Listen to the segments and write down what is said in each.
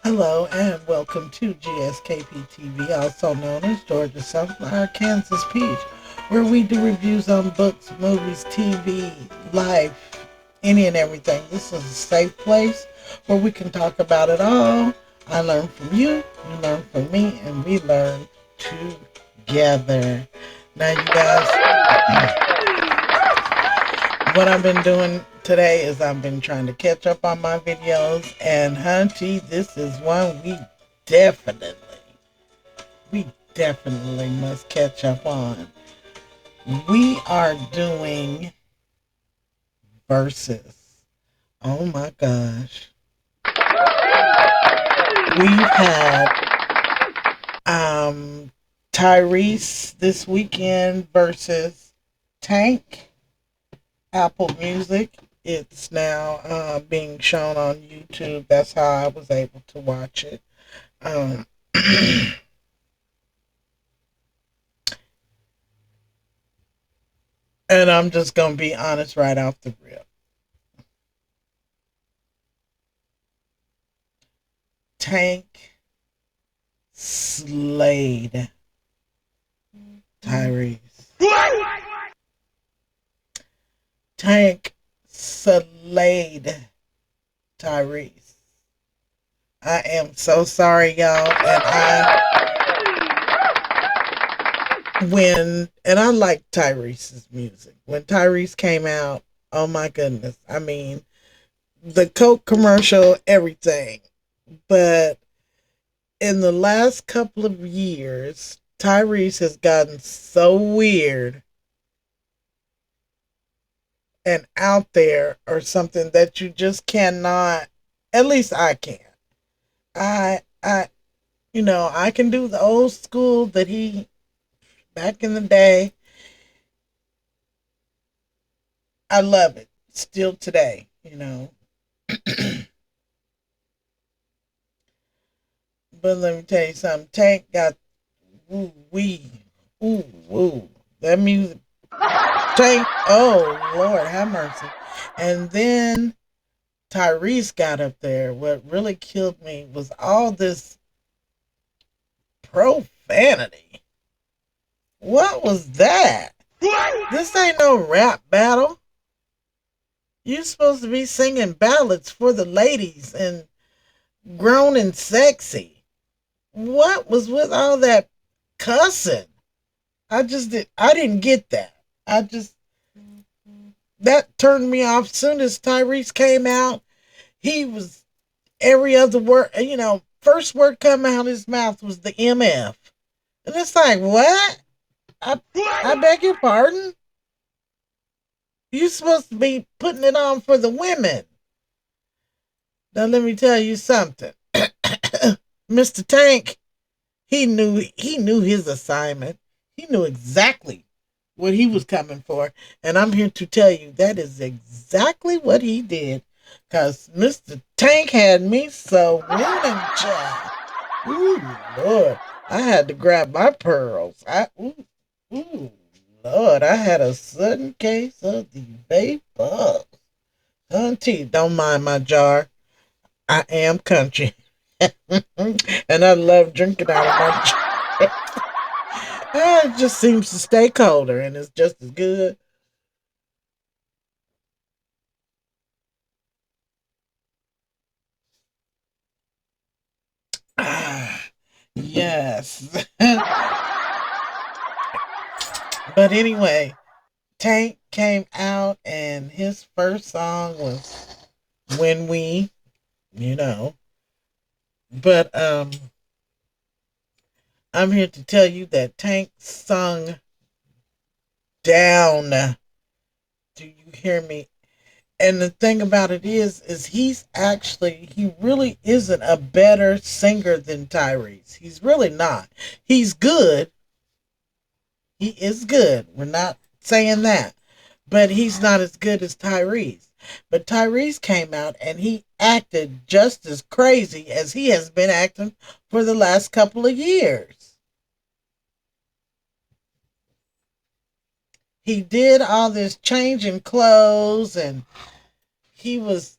Hello and welcome to gskptv, also known as Georgia Sunflower, Kansas Peach, where we do reviews on books, movies, TV, life, any and everything. This is a safe place where we can talk about it all. I learn from you, you learn from me, and we learn together. Now, you guys, what I've been doing today is I've been trying to catch up on my videos, and hunty, this is one definitely, we definitely must catch up on. We are doing verses. Oh my gosh. We've had Tyrese this weekend versus Tank. Apple Music. It's now being shown on YouTube. That's how I was able to watch it. Um, and I'm just going to be honest right off the rip. Tank slayed Tyrese. Tank slayed Tyrese. I am so sorry, y'all. And I like Tyrese's music. When Tyrese came out, oh my goodness. I mean, the Coke commercial, everything. But in the last couple of years, Tyrese has gotten so weird and out there, or something that you just cannot, at least I can't. I I can do the old school that he back in the day. I love it still today. But let me tell you something. Tank got ooh wee, ooh woo. That music, Tank. Oh Lord, have mercy. And then Tyrese got up there. What really killed me was all this profanity. What was that? This ain't no rap battle. You're supposed to be singing ballads for the ladies and grown and sexy. What was with all that cussing? I didn't get that. I just That turned me off. Soon as Tyrese came out, he was every other word, first word come out of his mouth was the MF. And it's like, what? I beg your pardon? You're supposed to be putting it on for the women. Now let me tell you something. Mr. Tank, he knew his assignment. He knew exactly what he was coming for. And I'm here to tell you that is exactly what he did. Cause Mr. Tank had me so winning, child. Ooh, Lord. I had to grab my pearls. Ooh, Lord, I had a sudden case of the vapor. Auntie, don't mind my jar. I am country. And I love drinking out of my jar. It just seems to stay colder and it's just as good. Ah, yes. But anyway, Tank came out and his first song was When We, you know. But I'm here to tell you that Tank sung down. Do you hear me? And the thing about it is he really isn't a better singer than Tyrese. He's really not. He's good. He is good. We're not saying that. But he's not as good as Tyrese. But Tyrese came out and he acted just as crazy as he has been acting for the last couple of years. He did all this changing clothes and he was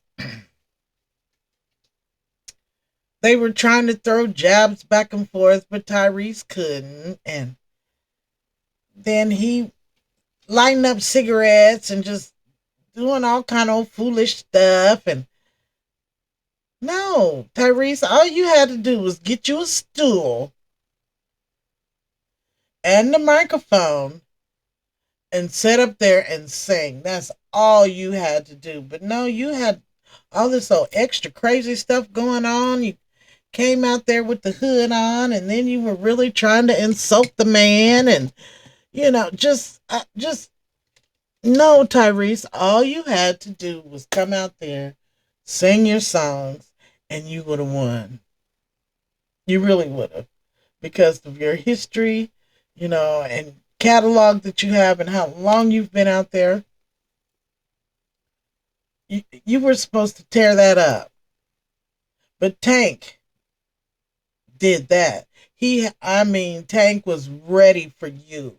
They were trying to throw jabs back and forth, but Tyrese couldn't. And then he lighting up cigarettes and just doing all kind of foolish stuff. And no, Tyrese, all you had to do was get you a stool and the microphone and sit up there and sing. That's all you had to do. But no, you had all this old extra crazy stuff going on. You came out there with the hood on, and then you were really trying to insult the man, and just no, Tyrese. All you had to do was come out there, sing your songs, and you would have won. You really would have, because of your history, and catalog that you have and how long you've been out there. You were supposed to tear that up. But Tank did that. Tank was ready for you.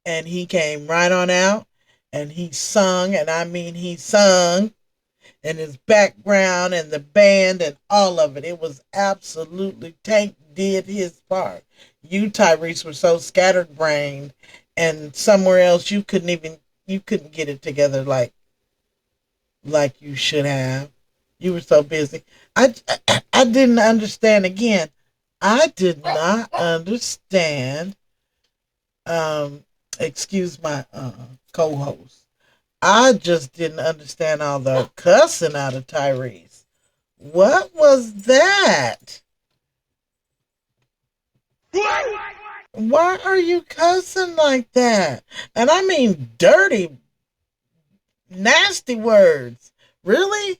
And he came right on out and he sung, and he sung, and his background and the band and all of it. It was absolutely, Tank did his part. You, Tyrese, were so scattered-brained, and somewhere else you couldn't get it together like you should have. You were so busy. I didn't understand again. I did not understand. Excuse my co-host. I just didn't understand all the cussing out of Tyrese. What was that? Why are you cussing like that? And I mean dirty, nasty words. Really?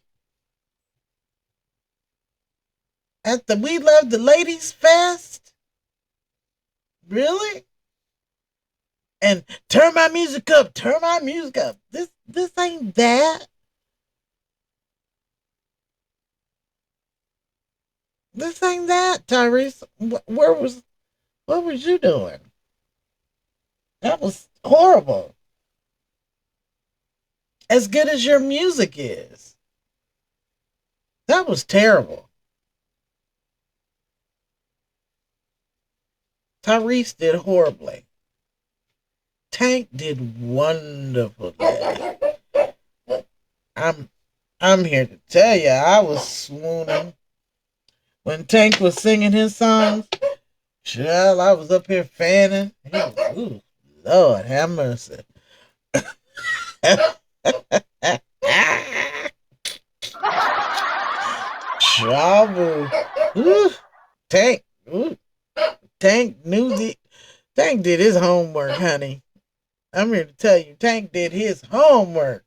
At the We Love the Ladies Fest? Really? And turn my music up, turn my music up. This ain't that. This ain't that, Tyrese. What was you doing? That was horrible. As good as your music is. That was terrible. Tyrese did horribly. Tank did wonderfully. I'm here to tell you, I was swooning when Tank was singing his songs. Child, I was up here fanning. Ooh, Lord have mercy. Trouble. Ooh, Tank. Ooh, Tank did his homework, honey. I'm here to tell you, Tank did his homework.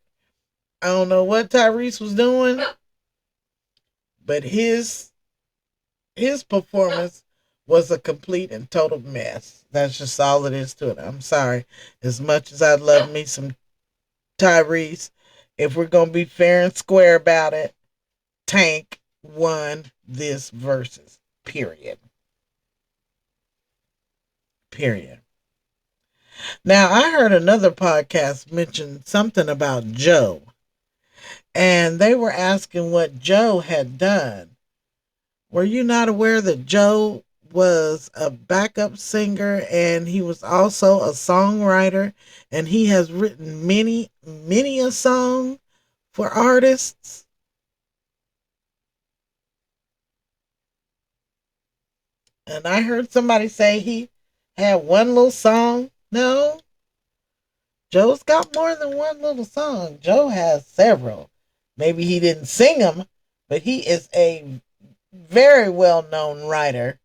I don't know what Tyrese was doing, but his performance was a complete and total mess. That's just all it is to it. I'm sorry. As much as I love me some Tyrese, if we're gonna be fair and square about it, Tank won this versus. Period. Period. Now, I heard another podcast mention something about Joe, and they were asking what Joe had done. Were you not aware that Joe was a backup singer and he was also a songwriter, and he has written many a song for artists? And I heard somebody say he had one little song. No, Joe's got more than one little song. Joe has several. Maybe he didn't sing them, but he is a very well known writer.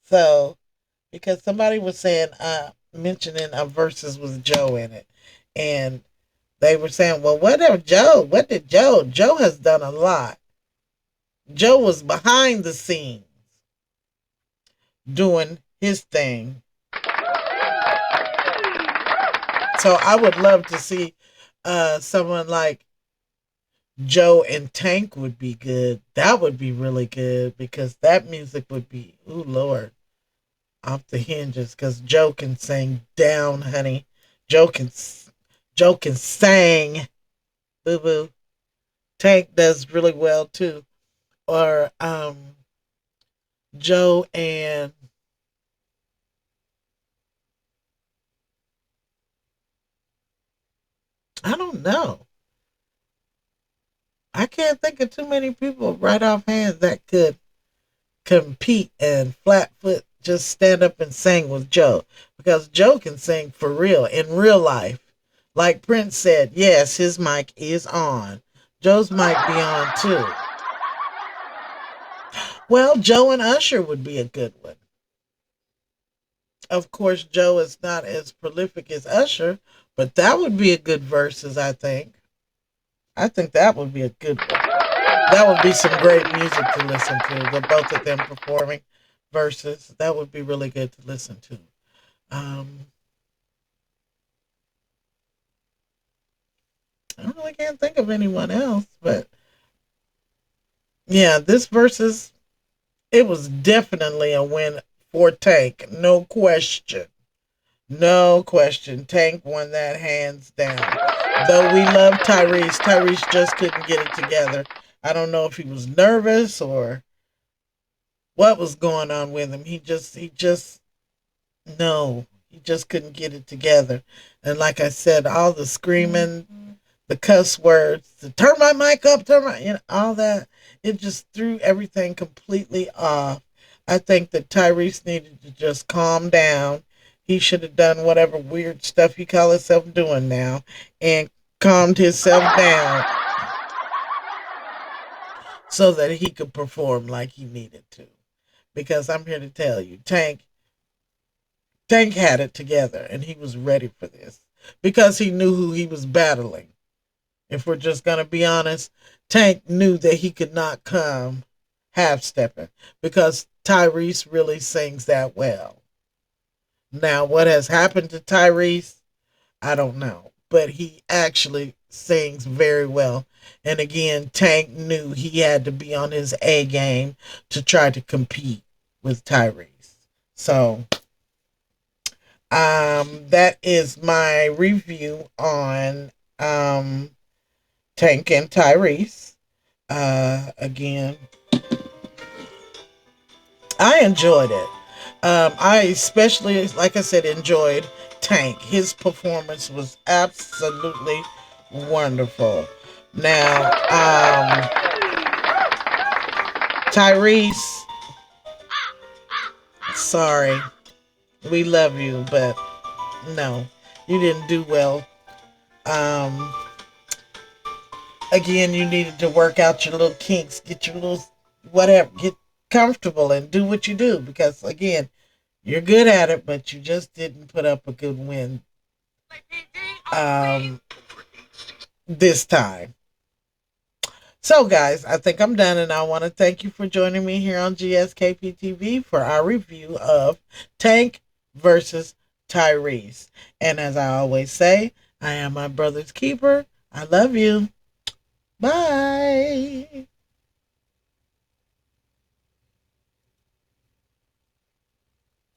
So, because somebody was saying, mentioning a verses with Joe in it, and they were saying, well, what did Joe? Joe has done a lot. Joe was behind the scenes doing his thing. So I would love to see someone like Joe and Tank would be good. That would be really good, because that music would be, ooh Lord, off the hinges. Because Joe can sing down, honey. Joe can sing, boo boo. Tank does really well too. Or Joe and I don't know. I can't think of too many people right offhand that could compete and flatfoot just stand up and sing with Joe, because Joe can sing for real in real life. Like Prince said, yes, his mic is on. Joe's mic be on too. Well, Joe and Usher would be a good one. Of course, Joe is not as prolific as Usher, but that would be a good verses, I think. I think that would be a good one. That would be some great music to listen to. The both of them performing verses. That would be really good to listen to. Um, I really can't think of anyone else, but yeah, this versus it was definitely a win for Tank, no question. No question. Tank won that hands down. Though we love Tyrese, Tyrese just couldn't get it together. I don't know if he was nervous or what was going on with him. He just no, he just couldn't get it together. And like I said, all the screaming, the cuss words, to turn my mic up, turn my, all that, it just threw everything completely off. I think that Tyrese needed to just calm down. He should have done whatever weird stuff he call himself doing now and calmed himself down so that he could perform like he needed to. Because I'm here to tell you, Tank had it together and he was ready for this because he knew who he was battling. If we're just going to be honest, Tank knew that he could not come half stepping because Tyrese really sings that well. Now, what has happened to Tyrese, I don't know, but he actually sings very well. And again, Tank knew he had to be on his A game to try to compete with Tyrese. So, that is my review on Tank and Tyrese. Again, I enjoyed it. I especially, like I said, enjoyed Tank. His performance was absolutely wonderful. Now, Tyrese, sorry, we love you, but no, you didn't do well. Um, Again, you needed to work out your little kinks, get your little whatever, get comfortable and do what you do because again, you're good at it, but you just didn't put up a good win um, this time. So, guys, I think I'm done, and I want to thank you for joining me here on gskptv for our review of Tank versus Tyrese. And as I always say, I am my brother's keeper. I love you. Bye.